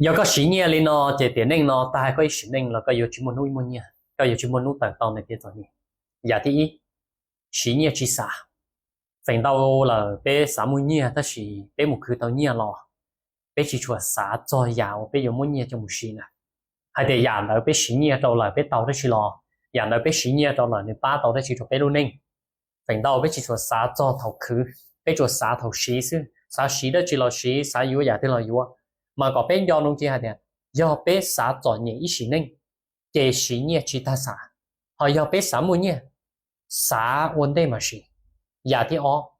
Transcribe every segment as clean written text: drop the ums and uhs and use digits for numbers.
有个10年里呢这点内呢大概可以10年了个有去么弄一么年个有去么弄等到那边做年也第一10年之啥反到了被30年但是被木คือ到年了被去出啥做呀被有么年就不是呢还得呀了被10年到了被到的去了呀了被10年到了你把到的去做被路内反到被去出啥做头คือ被做啥头10是啥10的去了10啥有呀的了有mà có bên do nông chi hạt do bé xã chọn nhẹ ý sĩ ninh kể sĩ nhẹ chỉ ta xã họ do bé xã mua nhẹ xã ổn định mà sĩ giả thì họ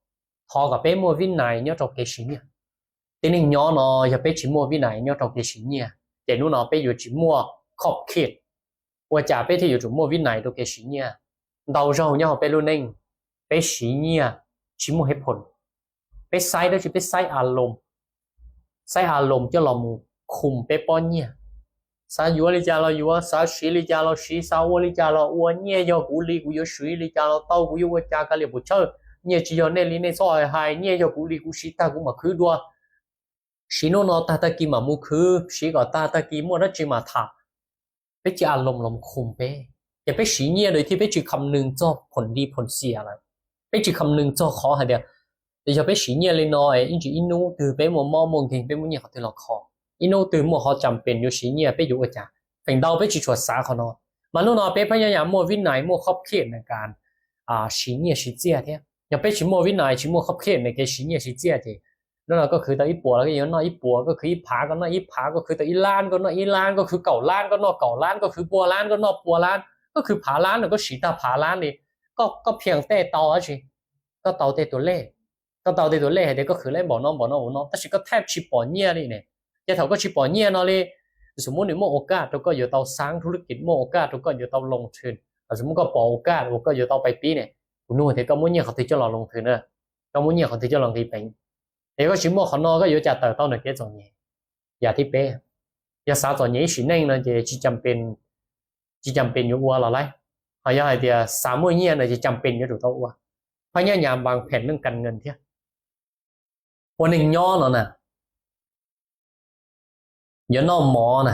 có bé mua viên này nhớ trong cái sĩ nhẹ thế nên nhỏ nó do bé chỉ mua viên này nhớ trong cái sĩ nhẹ để lúc nó bé chỉ mua khop kit và trả bé thì chỉ mua viên này trong cái sĩ nhẹ đầu rồi nhớ họ bé luôn ninh bé sĩ nhẹ chỉ mua hết phần bé sai đó chỉ bé sai alom sai hà lồng cho lòng khùng bé bao nhiêu sa yếu lý cha lo yếu sa sĩ lý cha lo sĩ sa ô lý cha lo ô nhẹ do cú lý cú yếu sĩ lý cha lo tao cú yếu cha cái liệu bút chơi nhẹ chỉ do nên lý nên soi hai nhẹ do cú lý cú sĩ ta cũng mà khứ đua sĩ nó ta kia mà mua khứ sĩ gọi ta kia mua đó chỉ mà thả bé chỉ hà lồng khùng béแต่bé sĩ nhẹเลยที่bé chỉ คำนึง cho ผลดีผลเสียอะไรbé chỉ คำนึง cho ขอให้เดียวแต่จะไปสีเนี่ยเลยน้อยอินจีอินูตือไปมัวมอมงกิงไปมุเนี่ยเขาที่เราขออินูตือมัวเขาจำเป็นอยู่สีเนี่ยไปอยู่อาจารย์เป็นดาวไปจิตรวจสาเขาเนาะมันรู้เนาะไปพยายามมัววินัยมัวครอบเขตในการสีเนี่ยสีเจียเท่อย่าไปชิมัววินัยชิมัวครอบเขตในการสีเนี่ยสีเจียเท่นั่นเราก็คือตาอีปัวแล้วก็อย่างน้อยอีปัวก็คืออีผาก็น้อยอีผาก็คือตาอีล้านก็น้อยอีล้านก็คือเก่าล้านก็นอกเก่าล้านก็คือปัวล้านก็นอกปัวล้านก็คือผาล้านแล้วก็สีตาผาล้านนี่ก็เพียงแต่ต่อสิก็ต่อแต่ตัวเลขก็到底ตัวเลขเด็กก็คือเล่นบ่น้องแต่สิก็แทบชิปอเนี่ยนี่เนี่ยจะเท่าก็ชิปอเนี่ยเนาะเลยสมมุตินี่โอกาสตัวก็อยู่เตาสร้างธุรกิจโอกาสตัวก็อยู่เตาลงทุนสมมุติก็ปอโอกาสก็อยู่เตาไปปีเนี่ยคุณนู่นเด็กก็มุ่งเนี่ยเขาที่จะลงทุนเนอะก็มุ่งเนี่ยเขาที่จะลงทุนเป็นเด็กก็ชิมเขานอก็อยู่จะเติบโตในเกี่ยวกับนี้อย่าที่เป้อย่าสาวตัวนี้สินั่งนะจะจำเป็นอยู่ว่าอะไรเขาอยากให้เดียสามมื้อเนี่ยนะจะจำเป็นอยู่ถูกต้องว่าพยายามวางแผนเรื่องการเงินเท่าวันหนึ่งย่อเนาะนะ有那毛呢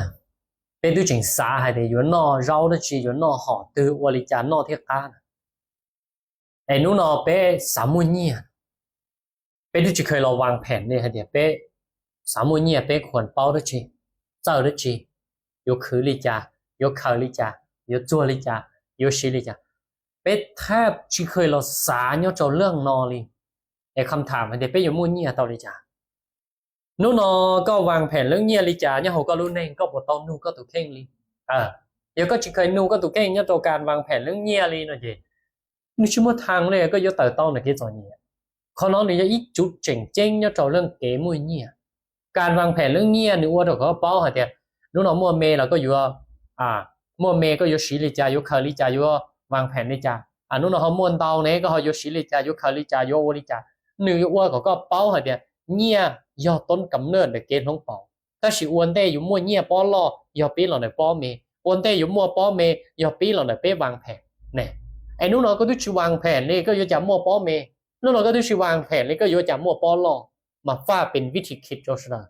被对准啥还得有那绕的去有那好对我里家那贴干ไอ้นู้นเนาะไป3มื้อเนี่ยไปดูจิเคยเราวางแผนเนี่ยให้เดี๋ยวไป3มื้อเนี่ยไปควรเป้าด้วยจิเจ้าด้วยจิ有คือ里家有考里家有做里家有习里家ไปแทบจิเคยเราสาเนี่ยเจ้าเรื่องนอลิไอ้คำถามให้เดี๋ยวไปอยู่มื้อเนี่ยเตาลิจานู่นก็วางแผนเรื่องเนี่ยลิจาเนี่ยเขาก็รู้แน่ก็บ่ต้องนู่ก็ตุเข่งลิเดี๋ยวก็จิเคยนู่ก็ตุเข่งเนี่ยตัวการวางแผนเรื่องเนี่ยลิเนาะจินี่ชื่อว่าทางเลยก็อยู่เติบโตในที่ตอนนี้เขาน้องนี่จะอีจุดเจ๋งๆเนี่ยเจ้าเรื่องเก๋มื้อเนี่ยการวางแผนเรื่องเนี่ยนี่ว่าเขาเป้าให้เดี๋ยวนู่นมัวเมแล้วก็อยู่มัวเมก็อยู่สีลิจาอยู่คาลิจาอยู่วางแผนลิจานู่นเขาม่วนเตาเนี่ยก็เขาอยู่สีลิจาอยู่คาลิจาอยู่โอลิจานึกว่าเขาก็เป้าให้เดี๋ยวเนี่ยย่อต้นกำเนิดในเกณฑ์ของเป้าแต่สิอวนได้อยู่มั่วเนี่ยป้อล่อย่อปีหล่อในป้อเมอวนได้อยู่มั่วป้อเมย่อปีหล่อในเป้วางแผนแน่ไอ้นู่นก็ต้องชิวางแผนนี่ก็อยู่จากมั่วป้อเมนู่นก็ต้องชิวางแผนนี่ก็อยู่จากมั่วป้อล่อมาฟ้าเป็นวิธีคิดโจชนะ